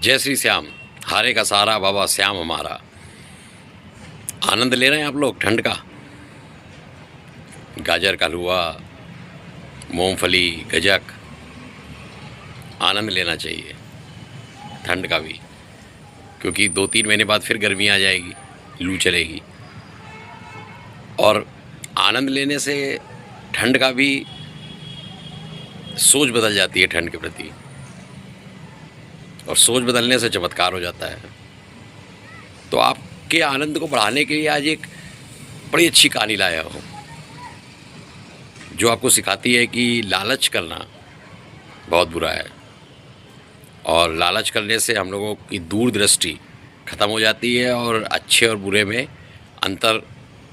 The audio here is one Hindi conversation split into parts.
जय श्री श्याम, हारे का सहारा बाबा श्याम हमारा। आनंद ले रहे हैं आप लोग ठंड का? गाजर का हलवा, मूंगफली, गजक, आनंद लेना चाहिए ठंड का भी, क्योंकि 2-3 महीने बाद फिर गर्मी आ जाएगी, लू चलेगी। और आनंद लेने से ठंड का भी सोच बदल जाती है ठंड के प्रति, और सोच बदलने से चमत्कार हो जाता है। तो आपके आनंद को बढ़ाने के लिए आज एक बड़ी अच्छी कहानी लाया हूँ, जो आपको सिखाती है कि लालच करना बहुत बुरा है, और लालच करने से हम लोगों की दूरदृष्टि ख़त्म हो जाती है और अच्छे और बुरे में अंतर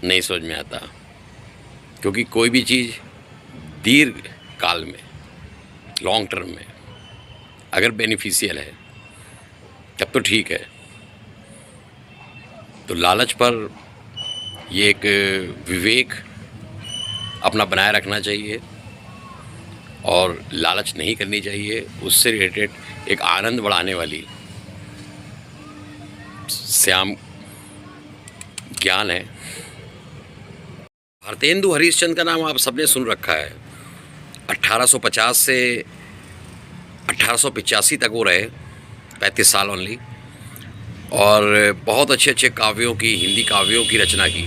नहीं समझ में आता। क्योंकि कोई भी चीज़ दीर्घ काल में, लॉन्ग टर्म में अगर बेनिफिशियल है तब तो ठीक है। तो लालच पर ये एक विवेक अपना बनाए रखना चाहिए और लालच नहीं करनी चाहिए। उससे रिलेटेड एक आनंद बढ़ाने वाली श्याम ज्ञान है। भारतेंदु हरिश्चंद्र का नाम आप सबने सुन रखा है। 1850 से 1885 तक वो रहे, 35 साल ओनली, और बहुत अच्छे अच्छे काव्यों की, हिंदी काव्यों की रचना की।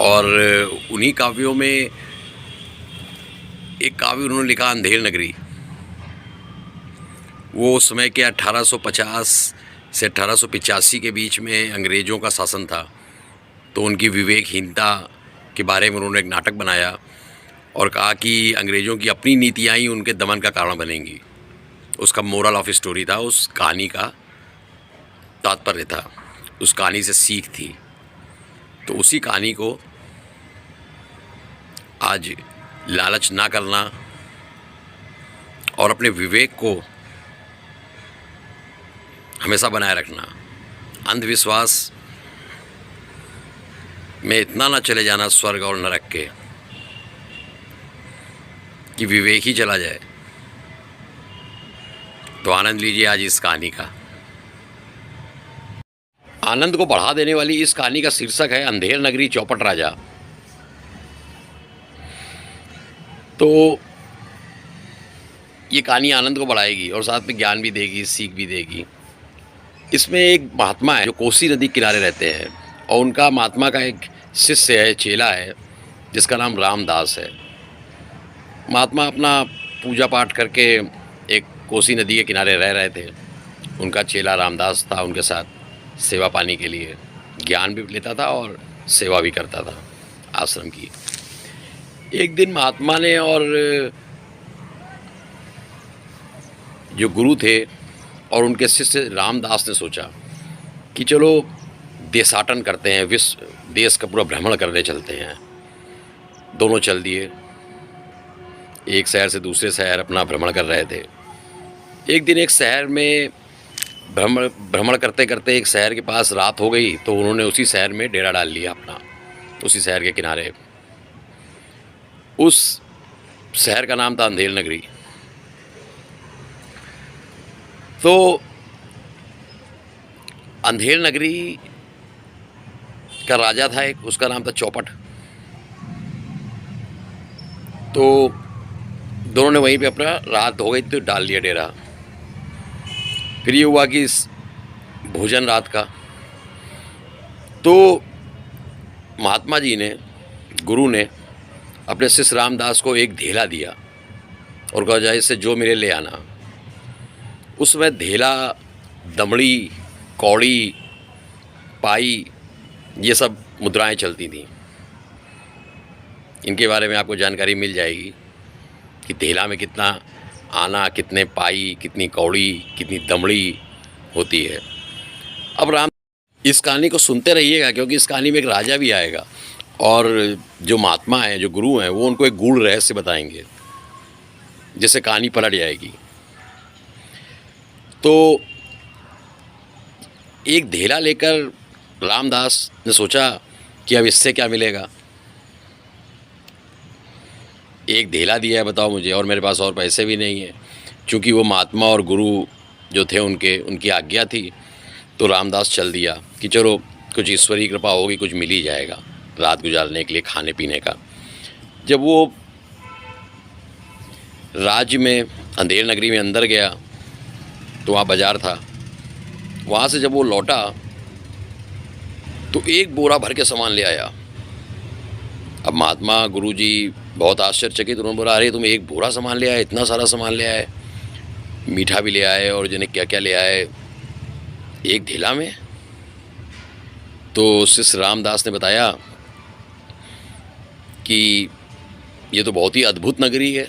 और उन्हीं काव्यों में एक काव्य उन्होंने लिखा, अंधेर नगरी। वो उस समय के 1850 से 1885 के बीच में अंग्रेज़ों का शासन था, तो उनकी विवेकहीनता के बारे में उन्होंने एक नाटक बनाया और कहा कि अंग्रेज़ों की अपनी नीतियाँ ही उनके दमन का कारण बनेंगी। उसका मोरल ऑफ स्टोरी था, उस कहानी का तात्पर्य था, उस कहानी से सीख थी। तो उसी कहानी को आज लालच ना करना और अपने विवेक को हमेशा बनाए रखना, अंधविश्वास में इतना ना चले जाना स्वर्ग और नरक के कि विवेक ही चला जाए। तो आनंद लीजिए आज इस कहानी का। आनंद को बढ़ा देने वाली इस कहानी का शीर्षक है अंधेर नगरी चौपट राजा। तो ये कहानी आनंद को बढ़ाएगी और साथ में ज्ञान भी देगी, सीख भी देगी। इसमें एक महात्मा है जो कोसी नदी किनारे रहते हैं, और उनका महात्मा का एक शिष्य है, चेला है, जिसका नाम रामदास है। महात्मा अपना पूजा पाठ करके एक कोसी नदी के किनारे रह रहे थे। उनका चेला रामदास था उनके साथ सेवा पानी के लिए, ज्ञान भी लेता था और सेवा भी करता था आश्रम की। एक दिन महात्मा ने और जो गुरु थे और उनके शिष्य रामदास ने सोचा कि चलो देशाटन करते हैं, विश्व देश का पूरा भ्रमण करने चलते हैं। दोनों चल दिए, एक शहर से दूसरे शहर अपना भ्रमण कर रहे थे। एक दिन एक शहर में भ्रमण करते करते एक शहर के पास रात हो गई, तो उन्होंने उसी शहर में डेरा डाल लिया अपना, उसी शहर के किनारे। उस शहर का नाम था अंधेर नगरी। तो अंधेर नगरी का राजा था एक, उसका नाम था चौपट। तो दोनों ने वहीं पे अपना, रात हो गई तो डाल लिया डेरा। फिर ये हुआ कि भोजन रात का, तो महात्मा जी ने, गुरु ने अपने शिष्य रामदास को एक धेला दिया और कहा जाए इससे जो मेरे ले आना। उसमें धेला, दमड़ी, कौड़ी, पाई, ये सब मुद्राएं चलती थीं। इनके बारे में आपको जानकारी मिल जाएगी कि धेला में कितना आना, कितने पाई, कितनी कौड़ी, कितनी दमड़ी होती है। अब राम इस कहानी को सुनते रहिएगा, क्योंकि इस कहानी में एक राजा भी आएगा और जो महात्मा हैं, जो गुरु हैं, वो उनको एक गूढ़ रहस्य बताएंगे, जिससे कहानी पलट जाएगी। तो एक धेला लेकर रामदास ने सोचा कि अब इससे क्या मिलेगा। एक धेला दिया है बताओ मुझे, और मेरे पास और पैसे भी नहीं है। चूँकि वो महात्मा और गुरु जो थे उनकी आज्ञा थी, तो रामदास चल दिया कि चलो कुछ ईश्वरी कृपा होगी, कुछ मिल ही जाएगा रात गुजारने के लिए खाने पीने का। जब वो राज्य में अंधेर नगरी में अंदर गया तो वहाँ बाज़ार था। वहाँ से जब वो लौटा तो एक बोरा भर के सामान ले आया। अब महात्मा गुरुजी बहुत आश्चर्यचकित, उन्होंने बोला, अरे तुम एक बोरा सामान ले आए, इतना सारा सामान ले आए, मीठा भी ले आए और जाने क्या क्या ले आए एक ढेला में। तो शिष्य रामदास ने बताया कि ये तो बहुत ही अद्भुत नगरी है,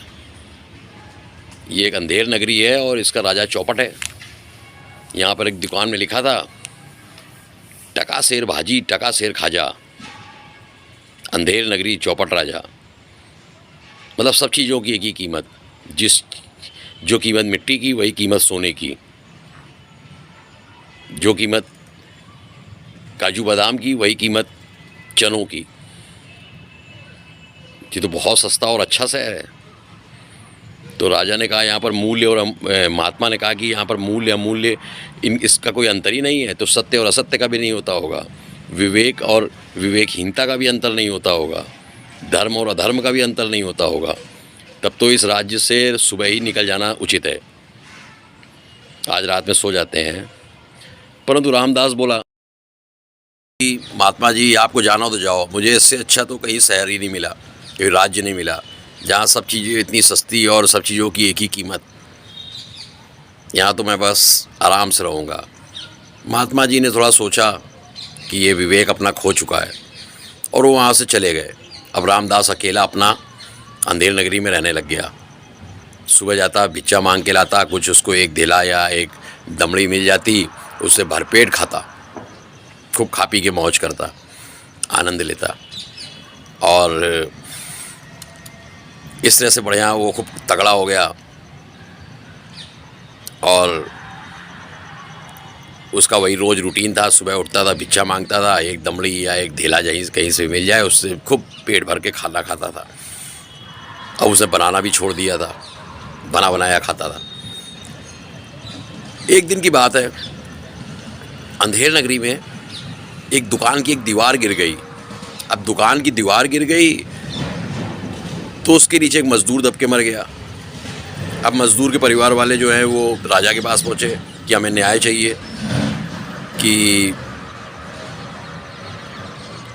ये एक अंधेर नगरी है और इसका राजा चौपट है। यहाँ पर एक दुकान में लिखा था, टका शेर भाजी टका शेर खाजा, अंधेर नगरी चौपट राजा। मतलब सब चीज़ों की एक ही कीमत, जो कीमत मिट्टी की वही कीमत सोने की, जो कीमत काजू बादाम की वही कीमत चनों की। ये तो बहुत सस्ता और अच्छा शहर है। तो राजा ने कहा यहाँ पर मूल्य, और महात्मा ने कहा कि यहाँ पर मूल्य अमूल्य इसका कोई अंतर ही नहीं है, तो सत्य और असत्य का भी नहीं होता होगा, विवेक और विवेकहीनता का भी अंतर नहीं होता होगा, धर्म और अधर्म का भी अंतर नहीं होता होगा। तब तो इस राज्य से सुबह ही निकल जाना उचित है, आज रात में सो जाते हैं। परंतु रामदास बोला कि महात्मा जी आपको जाना तो जाओ, मुझे इससे अच्छा तो कहीं शहर ही नहीं मिला, कोई राज्य नहीं मिला जहाँ सब चीज़ें इतनी सस्ती और सब चीज़ों की एक ही कीमत। यहाँ तो मैं बस आराम से रहूँगा। महात्मा जी ने थोड़ा सोचा कि ये विवेक अपना खो चुका है और वो वहाँ से चले गए। अब रामदास अकेला अपना अंधेर नगरी में रहने लग गया। सुबह जाता, भिक्षा मांग के लाता, कुछ उसको एक ढेला या एक दमड़ी मिल जाती, उससे भरपेट खाता, खूब खा पी के मौज करता, आनंद लेता। और इस तरह से बढ़िया वो खूब तगड़ा हो गया और उसका वही रोज़ रूटीन था। सुबह उठता था, भिक्षा मांगता था, एक दमड़ी या एक ढेला कहीं से मिल जाए, उससे खूब पेट भर के खाना खाता था। अब उसे बनाना भी छोड़ दिया था, बना बनाया खाता था। एक दिन की बात है, अंधेर नगरी में एक दुकान की एक दीवार गिर गई। अब दुकान की दीवार गिर गई तो उसके नीचे एक मज़दूर दब के मर गया। अब मज़दूर के परिवार वाले जो हैं वो राजा के पास पहुँचे कि हमें न्याय चाहिए कि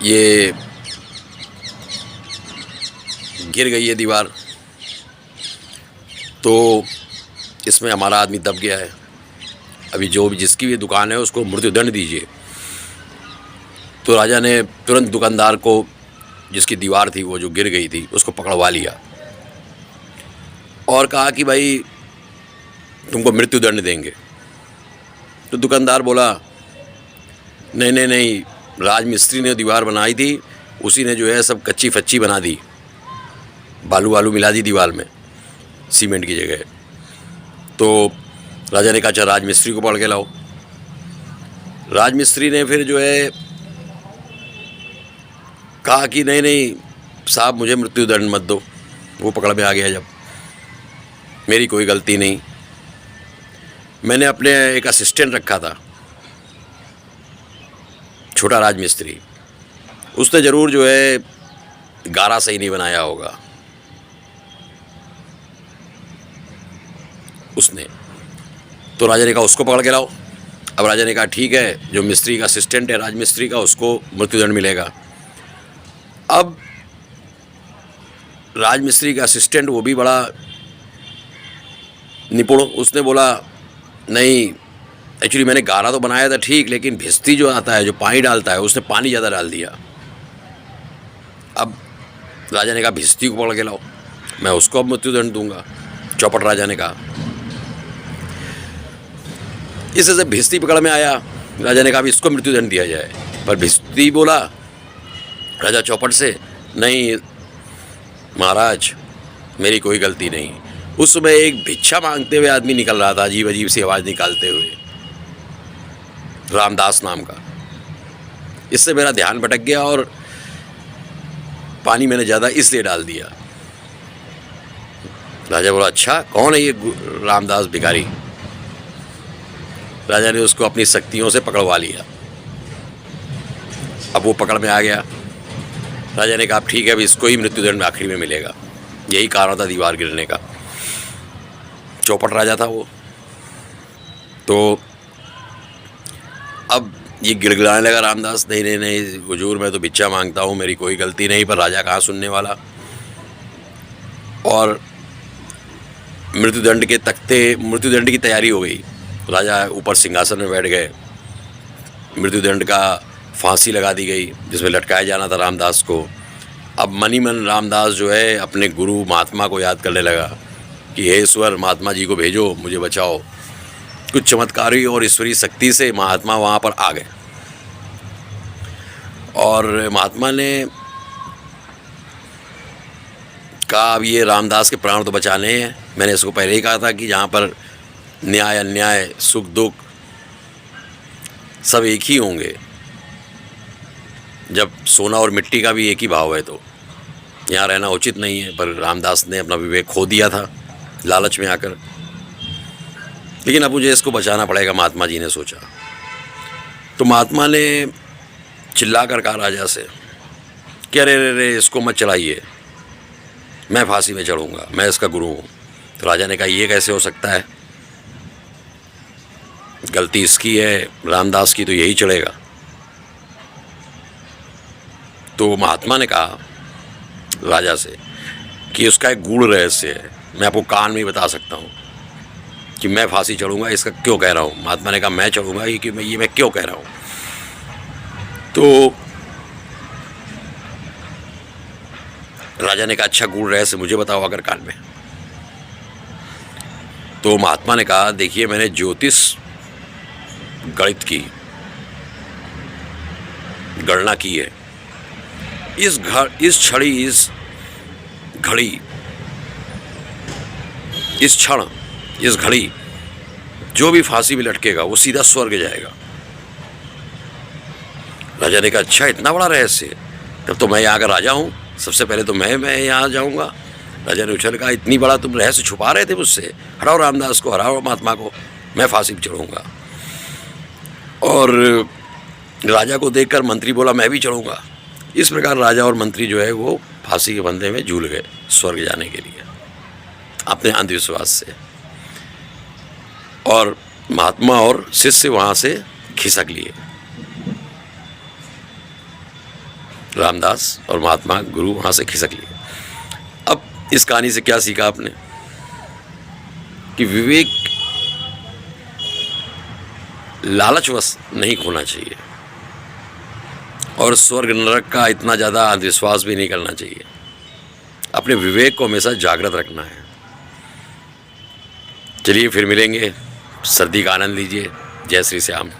ये गिर गई है दीवार, तो इसमें हमारा आदमी दब गया है, अभी जो भी जिसकी भी दुकान है उसको मृत्युदंड दीजिए। तो राजा ने तुरंत दुकानदार को, जिसकी दीवार थी वो जो गिर गई थी, उसको पकड़वा लिया और कहा कि भाई तुमको मृत्युदंड देंगे। तो दुकानदार बोला, नहीं नहीं नहीं, राजमिस्त्री ने दीवार बनाई थी, उसी ने जो है सब कच्ची फच्ची बना दी, बालू वालू मिला दी दीवार में सीमेंट की जगह। तो राजा ने कहा अच्छा राजमिस्त्री को पकड़ के लाओ। राजमिस्त्री ने फिर जो है कहा कि नहीं नहीं साहब, मुझे मृत्युदंड मत दो। वो पकड़ में आ गया जब, मेरी कोई गलती नहीं, मैंने अपने एक असिस्टेंट रखा था, छोटा राजमिस्त्री, उसने ज़रूर जो है गारा सही नहीं बनाया होगा उसने। तो राजा ने कहा उसको पकड़ के लाओ। अब राजा ने कहा ठीक है, जो मिस्त्री का असिस्टेंट है राजमिस्त्री का, उसको मृत्युदंड मिलेगा। अब राजमिस्त्री का असिस्टेंट, वो भी बड़ा निपुण, उसने बोला नहीं, एक्चुअली मैंने गारा तो बनाया था ठीक, लेकिन भिस्ती जो आता है, जो पानी डालता है, उसने पानी ज़्यादा डाल दिया। अब राजा ने कहा भिस्ती को पकड़ के लाओ, मैं उसको अब मृत्युदंड दूंगा। चौपट राजा ने कहा। इससे से भिस्ती पकड़ में आया, राजा ने कहा इसको मृत्युदंड दिया जाए, पर भिस्ती बोला राजा चौपट से, नहीं महाराज, मेरी कोई गलती नहीं। उस समय एक भिक्षा मांगते हुए आदमी निकल रहा था, अजीब अजीब सी आवाज़ निकालते हुए, रामदास नाम का। इससे मेरा ध्यान भटक गया और पानी मैंने ज़्यादा इसलिए डाल दिया। राजा बोला अच्छा कौन है ये रामदास भिखारी? राजा ने उसको अपनी शक्तियों से पकड़वा लिया। अब वो पकड़ में आ गया। राजा ने कहा अब ठीक है, अब इसको ही मृत्युदंड आखिरी में मिलेगा। यही कारण था दीवार गिरने का। चौपट राजा था वो। तो अब ये गिड़गिड़ाने लगा रामदास, नहीं नहीं नहीं हुजूर, मैं तो भिक्षा मांगता हूँ, मेरी कोई गलती नहीं। पर राजा कहाँ सुनने वाला। और मृत्युदंड की तैयारी हो गई। राजा ऊपर सिंहासन में बैठ गए। मृत्युदंड का फांसी लगा दी गई, जिसमें लटकाया जाना था रामदास को। अब मनी मन रामदास जो है अपने गुरु महात्मा को याद करने लगा कि हे ईश्वर, महात्मा जी को भेजो, मुझे बचाओ। कुछ चमत्कारी और ईश्वरीय शक्ति से महात्मा वहाँ पर आ गए। और महात्मा ने कहा अब ये रामदास के प्राण तो बचाने हैं। मैंने इसको पहले ही कहा था कि जहाँ पर न्याय अन्याय, सुख दुख सब एक ही होंगे। जब सोना और मिट्टी का भी एक ही भाव है तो यहाँ रहना उचित नहीं है। पर रामदास ने अपना विवेक खो दिया था लालच में आकर। लेकिन अब मुझे इसको बचाना पड़ेगा, महात्मा जी ने सोचा। तो महात्मा ने चिल्ला कर कहा राजा से कि अरे रे रे, इसको मत चढ़ाइए, मैं फांसी में चढ़ूँगा, मैं इसका गुरु हूँ। तो राजा ने कहा ये कैसे हो सकता है, गलती इसकी है, रामदास की तो यही चढ़ेगा। तो महात्मा ने कहा राजा से कि उसका एक गूढ़ रहस्य है, मैं आपको कान में ही बता सकता हूँ कि मैं फांसी चढ़ूँगा, इसका क्यों कह रहा हूँ। महात्मा ने कहा मैं चढ़ूँगा, ये कि मैं क्यों कह रहा हूँ। तो राजा ने कहा अच्छा गूढ़ रहस्य मुझे बताओ अगर कान में। तो महात्मा ने कहा देखिए, मैंने ज्योतिष गणित की गणना की है। इस घड़ी जो भी फांसी में लटकेगा वो सीधा स्वर्ग जाएगा। राजा ने कहा अच्छा इतना बड़ा रहस्य, तब तो मैं यहाँ का राजा हूँ, सबसे पहले तो मैं यहाँ जाऊँगा। राजा ने उछल कहा इतनी बड़ा तुम रहस्य छुपा रहे थे मुझसे, हराओ रामदास को, हराओ महात्मा को, मैं फांसी पर चढ़ूँगा। और राजा को देखकर मंत्री बोला मैं भी चढ़ूँगा। इस प्रकार राजा और मंत्री जो है वो फांसी के फंदे में झूल गए स्वर्ग जाने के लिए अपने अंधविश्वास से। और महात्मा और शिष्य वहाँ से खिसक लिए। रामदास और महात्मा गुरु वहाँ से खिसक लिए। अब इस कहानी से क्या सीखा आपने कि विवेक लालचवश नहीं खोना चाहिए और स्वर्ग नरक का इतना ज़्यादा अंधविश्वास भी नहीं करना चाहिए। अपने विवेक को हमेशा जागृत रखना है। चलिए फिर मिलेंगे, सर्दी का आनंद लीजिए। जय श्री श्याम।